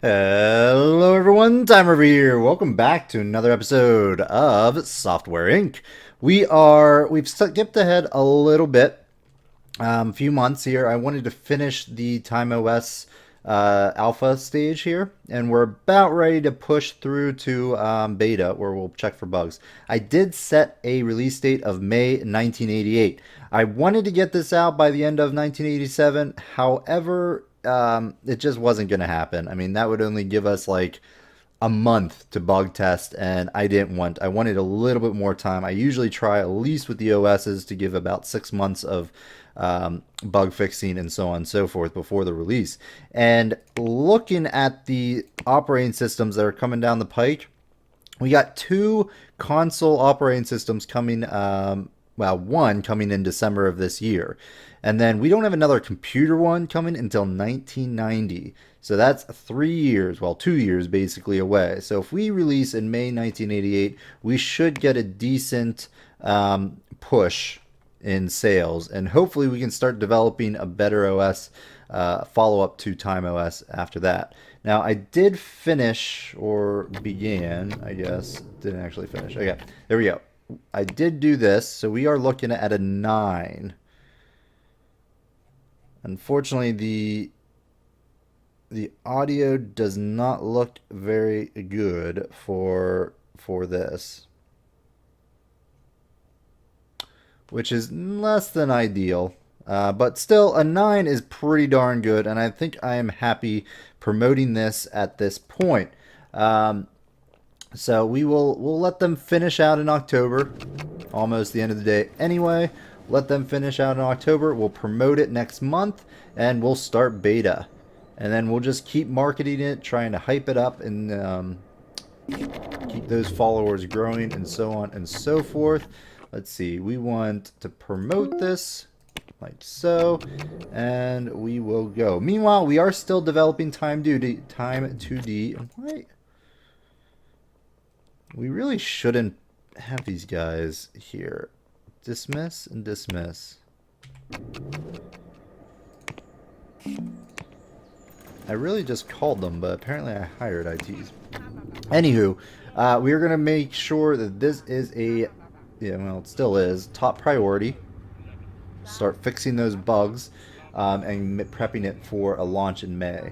Hello everyone, Tymerover here. Welcome back to another episode of Software Inc. We've skipped ahead a little bit, a few months here. I wanted to finish the TimeOS alpha stage here, and we're about ready to push through to beta, where we'll check for bugs. I did set a release date of May 1988. I wanted to get this out by the end of 1987. However, it just wasn't going to happen. I mean, that would only give us like a month to bug test, and I wanted a little bit more time. I usually try, at least with the OSs, to give about 6 months of bug fixing and so on and so forth before the release. And looking at the operating systems that are coming down the pike, we got two console operating systems coming, well, one coming in December of this year. And then we don't have another computer one coming until 1990. So that's 3 years, well, 2 years basically away. So if we release in May 1988, we should get a decent push in sales. And hopefully we can start developing a better OS follow-up to TimeOS after that. Now, I did finish, or began, I guess. Didn't actually finish. Okay, there we go. I did do this, so we are looking at a 9. Unfortunately, the audio does not look very good for this, which is less than ideal. But still, a 9 is pretty darn good, and I think I am happy promoting this at this point. So we'll let them finish out in October, almost the end of the day anyway. Let them finish out in October. We'll promote it next month, and we'll start beta. And then we'll just keep marketing it, trying to hype it up, and keep those followers growing, and so on and so forth. Let's see. We want to promote this, like so, and we will go. Meanwhile, we are still developing Time 2D. Why? We really shouldn't have these guys here. Dismiss and dismiss. I really just called them, but apparently I hired ITs. Anywho, we are going to make sure that this is a, yeah, well, it still is, top priority. Start fixing those bugs and prepping it for a launch in May.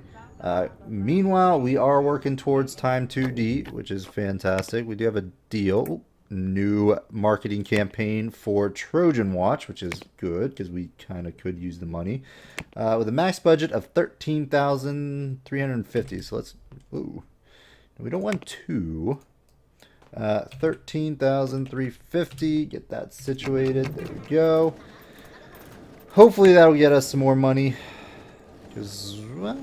Meanwhile, we are working towards Time 2D, which is fantastic. We do have a deal. New marketing campaign for Trojan Watch, which is good because we kind of could use the money, with a max budget of 13,350. So let's, ooh, we don't want two. 13,350. Get that situated. There we go. Hopefully that'll get us some more money, because, well,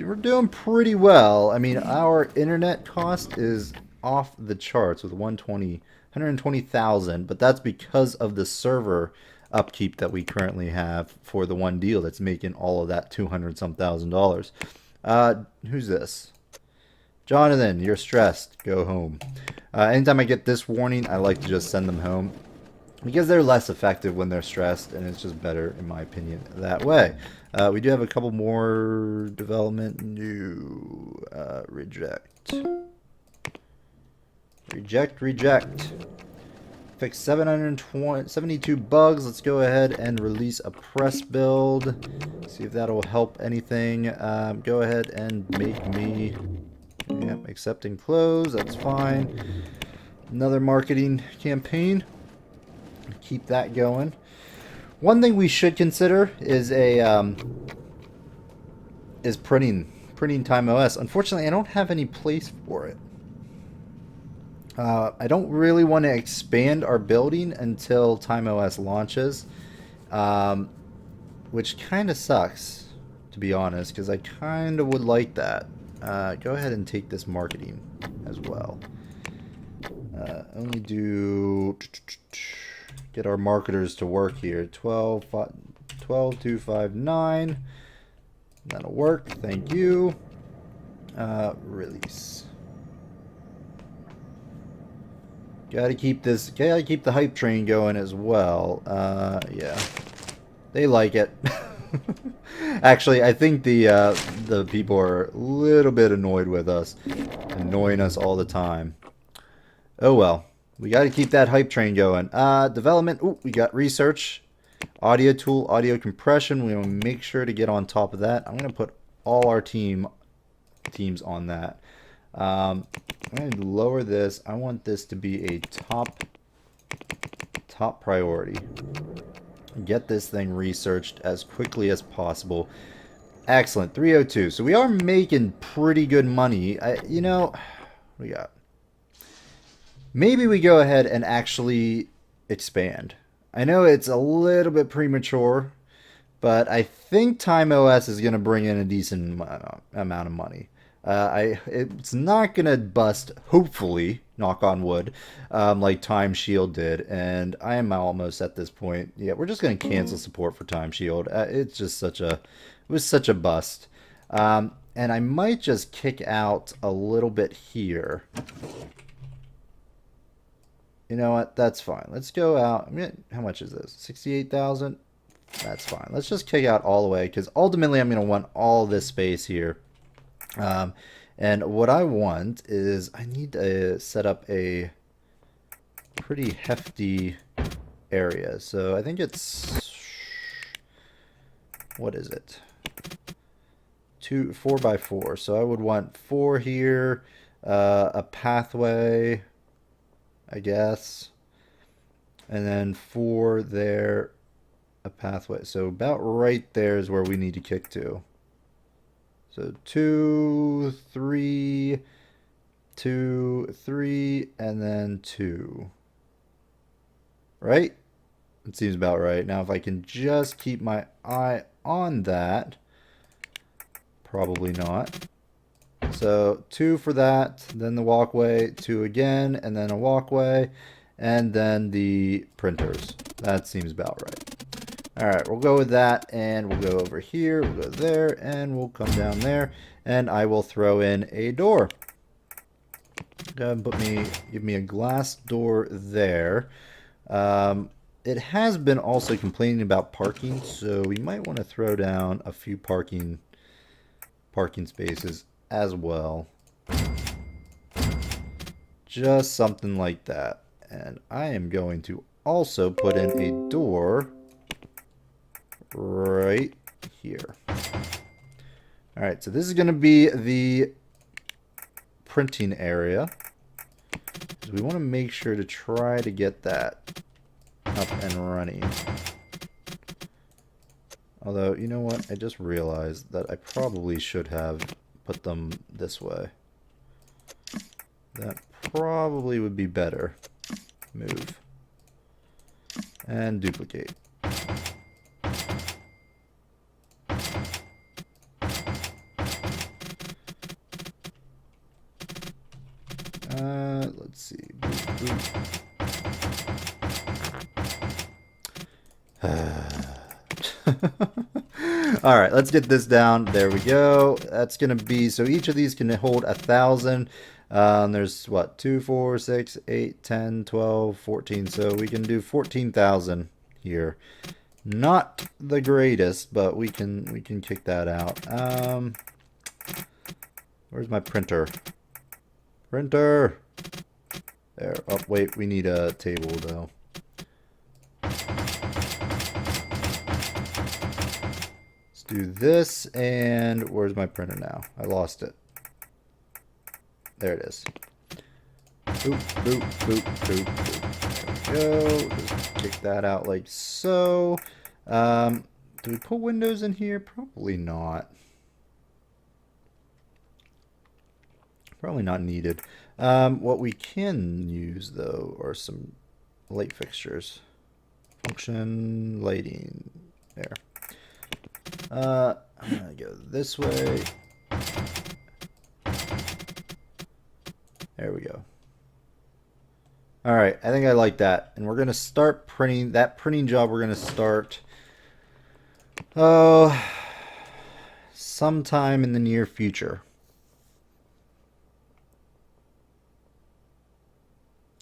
we're doing pretty well. I mean, our internet cost is off the charts with 120,000, but that's because of the server upkeep that we currently have for the one deal that's making all of that 200-some thousand dollars. Who's this? Jonathan, you're stressed. Go home. Anytime I get this warning, I like to just send them home, because they're less effective when they're stressed, and it's just better, in my opinion, that way. We do have a couple more development. New reject. Reject. Fix 772 bugs. Let's go ahead and release a press build. See if that'll help anything. Go ahead and make me, yep, accept and close. That's fine. Another marketing campaign. Keep that going. One thing we should consider is printing TimeOS. Unfortunately, I don't have any place for it. I don't really want to expand our building until TimeOS launches, which kind of sucks, to be honest, because I kind of would like that. Go ahead and take this marketing as well. Only do, get our marketers to work here. 12,259. That'll work. Thank you. Release. Gotta keep the hype train going as well. Yeah. They like it. Actually, I think the the people are a little bit annoyed with us, annoying us all the time. Oh well, we got to keep that hype train going. Development. Ooh, we got research, audio tool, audio compression. We want to make sure to get on top of that. I'm gonna put all our teams on that. I'm going to lower this. I want this to be a top priority. Get this thing researched as quickly as possible. Excellent. 302. So we are making pretty good money. You know, we got. Maybe we go ahead and actually expand. I know it's a little bit premature, but I think TimeOS is going to bring in a decent amount of money. It's not gonna bust, hopefully, knock on wood, like Time Shield did, and I am almost at this point. Yeah, we're just gonna cancel support for Time Shield. It's just it was such a bust, and I might just kick out a little bit here. You know what? That's fine. Let's go out. I mean, how much is this? 68,000. That's fine. Let's just kick out all the way because ultimately I'm gonna want all this space here. And what I want is I need to set up a pretty hefty area. So I think it's, what is it? 4x4. So I would want 4 here, a pathway, I guess, and then 4 there, a pathway. So about right there is where we need to kick to. So 2, 3, 2, 3, and then 2. Right? It seems about right. Now if I can just keep my eye on that. Probably not. So 2 for that, then the walkway, 2 again, and then a walkway, and then the printers. That seems about right. Alright, we'll go with that, and we'll go over here, we'll go there, and we'll come down there, and I will throw in a door. Go ahead and give me a glass door there. It has been also complaining about parking, so we might want to throw down a few parking spaces as well. Just something like that. And I am going to also put in a door right here. Alright, so this is going to be the printing area. So we want to make sure to try to get that up and running. Although, you know what? I just realized that I probably should have put them this way. That probably would be better. Move. And duplicate. Let's see. Boop, boop. All right, let's get this down. There we go. That's going to be, so each of these can hold 1,000. There's what, 2, 4, 6, 8, 10, 12, 14. So we can do 14,000 here. Not the greatest, but we can kick that out. Where's my printer? Printer. There. Oh, wait, we need a table though. Let's do this, and where's my printer now? I lost it. There it is. Boop, boop, boop, boop, boop. There we go. Just kick that out like so. Do we put windows in here? Probably not. Probably not needed. What we can use, though, are some light fixtures. Function lighting. There. I'm going to go this way. There we go. Alright, I think I like that. And we're going to start printing. That printing job we're going to start... Oh... sometime in the near future.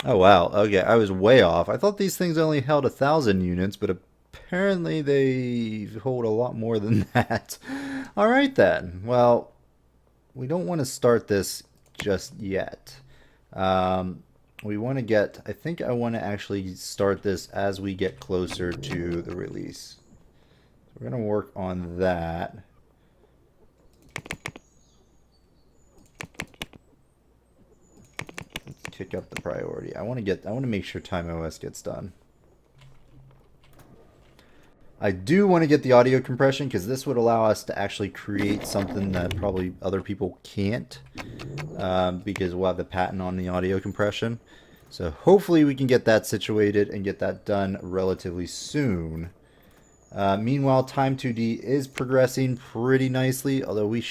Oh wow, okay, I was way off. I thought these things only held 1,000 units, but apparently they hold a lot more than that. All right then. Well, we don't want to start this just yet. We want to get, I think I want to actually start this as we get closer to the release. So we're going to work on that. Let's kick up the priority. I want to make sure TimeOS gets done. I do want to get the audio compression because this would allow us to actually create something that probably other people can't, because we'll have the patent on the audio compression. So hopefully we can get that situated and get that done relatively soon. Meanwhile, Time 2D is progressing pretty nicely, although we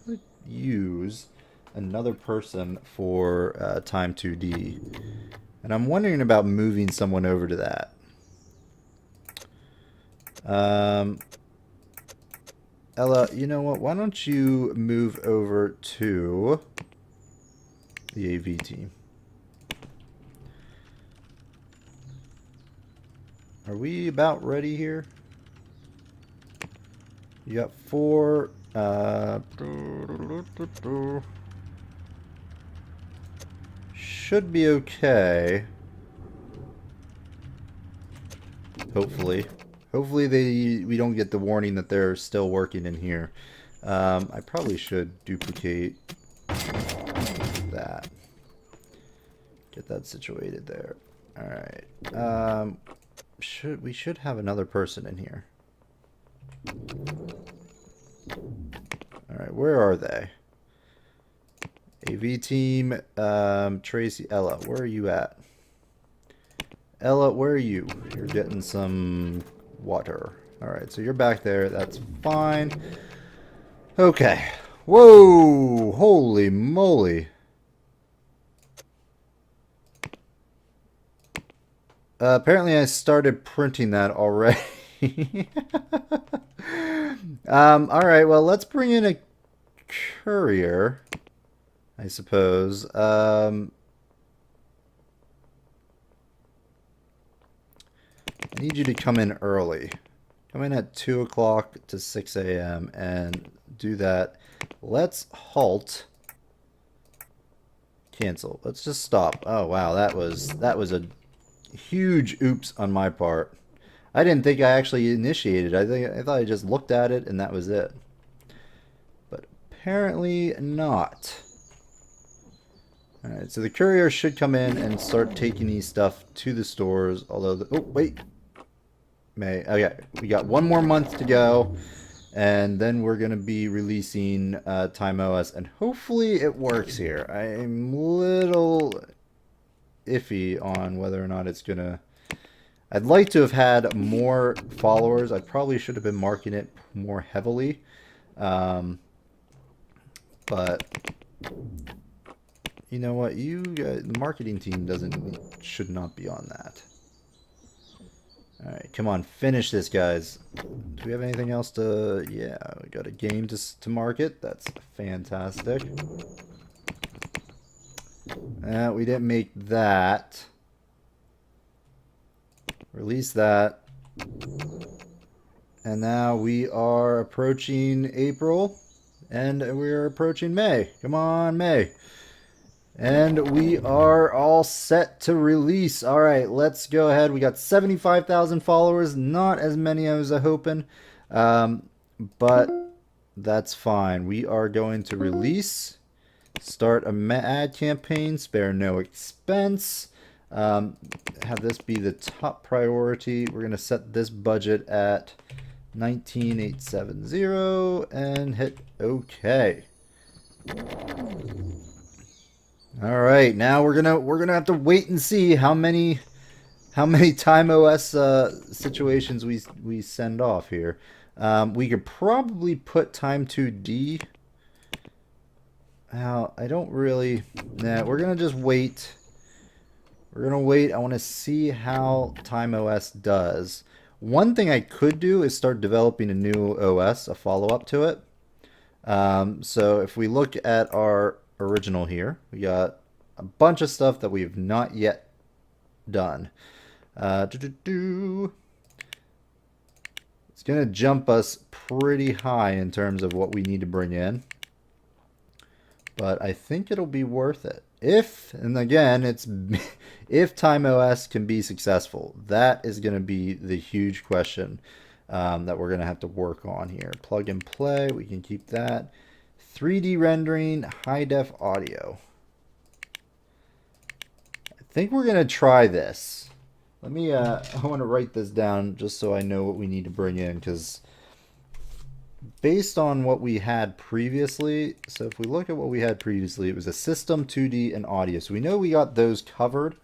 could use another person for Time 2D. And I'm wondering about moving someone over to that. Ella, you know what? Why don't you move over to the AV team? Are we about ready here? You got 4. Should be okay. Hopefully. Hopefully we don't get the warning that they're still working in here. I probably should duplicate that. Get that situated there. Alright. We should have another person in here. Alright, where are they? AV team, Tracy, Ella, where are you at? Ella, where are you? You're getting some water. Alright, so you're back there. That's fine. Okay. Whoa! Holy moly. Apparently I started printing that already. Alright, well, let's bring in a courier, I suppose. I need you to come in early. Come in at 2 o'clock to 6 a.m. and do that. Let's halt. Cancel. Let's just stop. Oh, wow, that was a huge oops on my part. I didn't think I actually initiated. I thought I just looked at it and that was it. But apparently not. Alright, so the courier should come in and start taking these stuff to the stores, although oh wait. May. Okay, we got 1 more month to go, and then we're going to be releasing TimeOS, and hopefully it works here. I'm a little iffy on whether or not it's going to... I'd like to have had more followers. I probably should have been marketing it more heavily. But you know what? The marketing team should not be on that. Alright, come on, finish this, guys. Do we have anything else to... Yeah, we got a game to market. That's fantastic. We didn't make that. Release that. And now we are approaching April. And we're approaching May. Come on, May. And we are all set to release. All right, let's go ahead. We got 75,000 followers. Not as many as I was hoping. But that's fine. We are going to release. Start a ad campaign. Spare no expense. Have this be the top priority. We're going to set this budget at 19,870 and hit OK. All right, now we're gonna have to wait and see how many TimeOS situations we send off here. We could probably put Time 2D. Now I don't really. Nah, we're gonna just wait. We're gonna wait. I want to see how TimeOS does. One thing I could do is start developing a new OS, a follow-up to it. So if we look at our original here, we got a bunch of stuff that we have not yet done. Let's going to jump us pretty high in terms of what we need to bring in. But I think it'll be worth it. If, and again, it's if TimeOS can be successful. That is going to be the huge question that we're going to have to work on here. Plug and play, we can keep that. 3D rendering, high def audio. I think we're going to try this. Let me, I want to write this down just so I know what we need to bring in, because based on what we had previously, so if we look at what we had previously, it was a system, 2D, and audio. So we know we got those covered.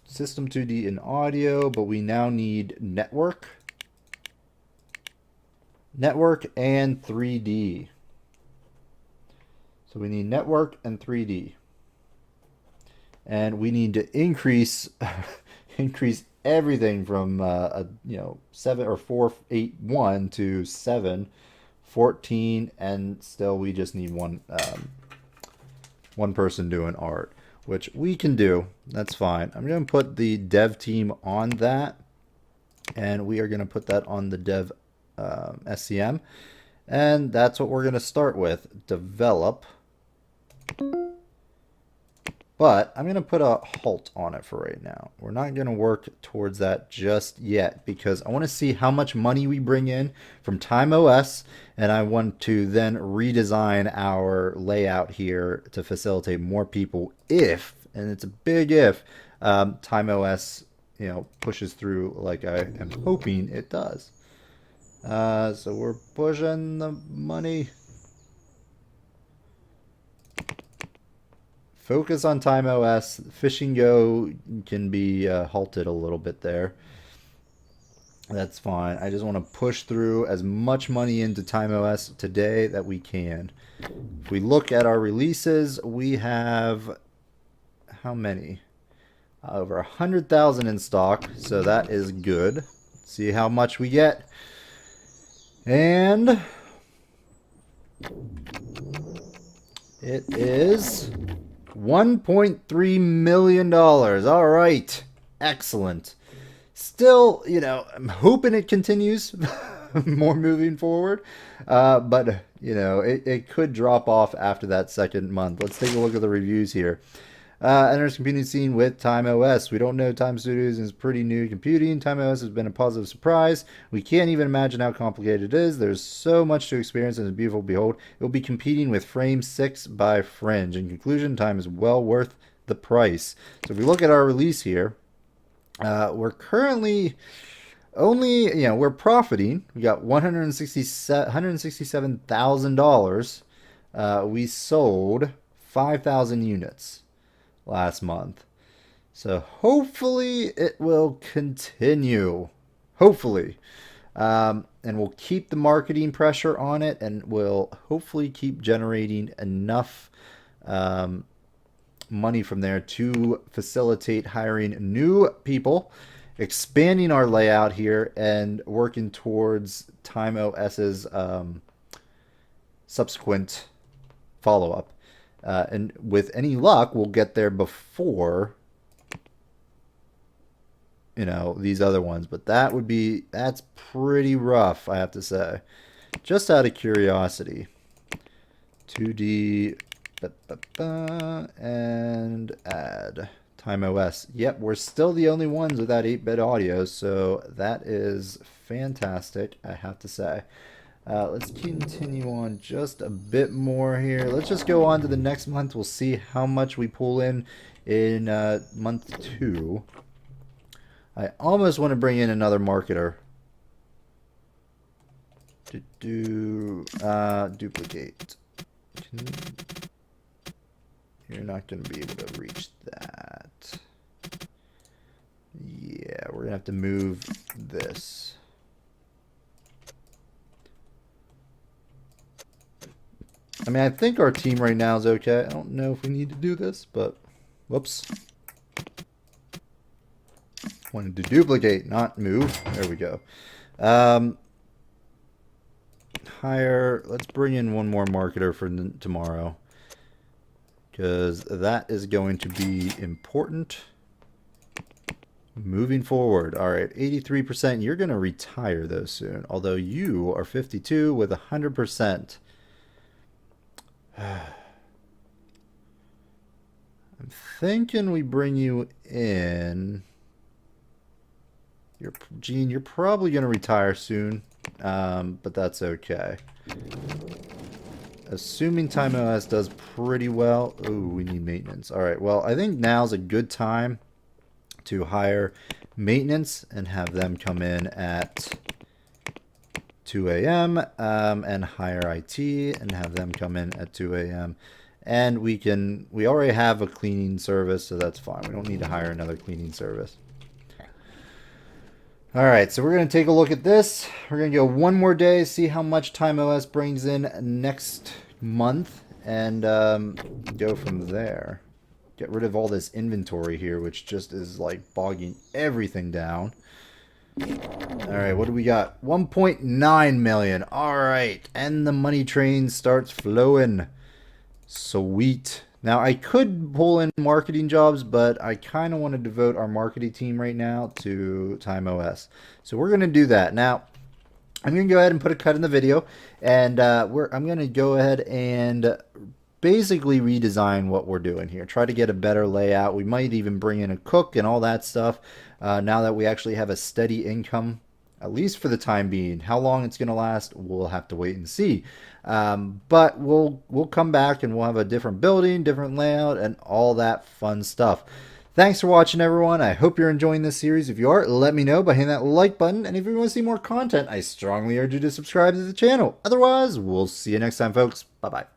System, 2D, and audio, but we now need network. Network and 3D. So we need network and 3D. And we need to increase everything from 7 or 4 8 1 to 7 14, and still we just need one person doing art, which we can do. That's fine. I'm going to put the dev team on that, and we are going to put that on the dev SCM, and that's what we're going to start with. Develop. But I'm going to put a halt on it for right now. We're not going to work towards that just yet because I want to see how much money we bring in from TimeOS, and I want to then redesign our layout here to facilitate more people if, and it's a big if, TimeOS pushes through like I am hoping it does. So we're pushing the money. Focus on TimeOS. Fishing Go can be halted a little bit there. That's fine. I just want to push through as much money into TimeOS today that we can. If we look at our releases, we have how many? Over 100,000 in stock, so that is good. See how much we get. And it is $1.3 million. All right. Excellent. Still, I'm hoping it continues more moving forward. But, it could drop off after that second month. Let's take a look at the reviews here. Enters computing scene with TimeOS. We don't know Time Studios is pretty new computing. TimeOS has been a positive surprise. We can't even imagine how complicated it is. There's so much to experience and it's beautiful to behold. It will be competing with Frame 6 by Fringe. In conclusion, Time is well worth the price. So if we look at our release here, we're currently only, we're profiting. We got $167,000. We sold 5,000 units last month. So hopefully it will continue. Hopefully. And we'll keep the marketing pressure on it, and we'll hopefully keep generating enough money from there to facilitate hiring new people, expanding our layout here, and working towards TimeOS's subsequent follow-up. And with any luck, we'll get there before, these other ones. But that's pretty rough, I have to say. Just out of curiosity. 2D, and add TimeOS. Yep, we're still the only ones with that 8-bit audio, so that is fantastic, I have to say. Let's continue on just a bit more here. Let's just go on to the next month. We'll see how much we pull in month 2. I almost want to bring in another marketer. Duplicate. You're not going to be able to reach that. Yeah, we're going to have to move this. I mean, I think our team right now is okay. I don't know if we need to do this, but whoops. Wanted to duplicate, not move. There we go. Hire. Let's bring in one more marketer for tomorrow, because that is going to be important. Moving forward. All right, 83%. You're going to retire though soon. Although you are 52 with 100%. I'm thinking we bring you in. Gene, you're probably going to retire soon, but that's okay. Assuming TimeOS does pretty well. Oh, we need maintenance. All right, well, I think now's a good time to hire maintenance and have them come in at 2 a.m. And hire IT and have them come in at 2 a.m. And we already have a cleaning service, so that's fine. We don't need to hire another cleaning service. All right, so we're going to take a look at this. We're going to go one more day, see how much TimeOS brings in next month, and go from there. Get rid of all this inventory here, which just is like bogging everything down. All right, what do we got? 1.9 million. All right, and the money train starts flowing. Sweet. Now, I could pull in marketing jobs, but I kind of want to devote our marketing team right now to TimeOS. So we're going to do that. Now, I'm going to go ahead and put a cut in the video, and I'm going to go ahead and basically redesign what we're doing here. Try to get a better layout. We might even bring in a cook and all that stuff now that we actually have a steady income, at least for the time being. How long it's going to last, we'll have to wait and see. But we'll come back and we'll have a different building, different layout, and all that fun stuff. Thanks for watching, everyone. I hope you're enjoying this series. If you are, let me know by hitting that like button. And if you want to see more content, I strongly urge you to subscribe to the channel. Otherwise, we'll see you next time, folks. Bye-bye.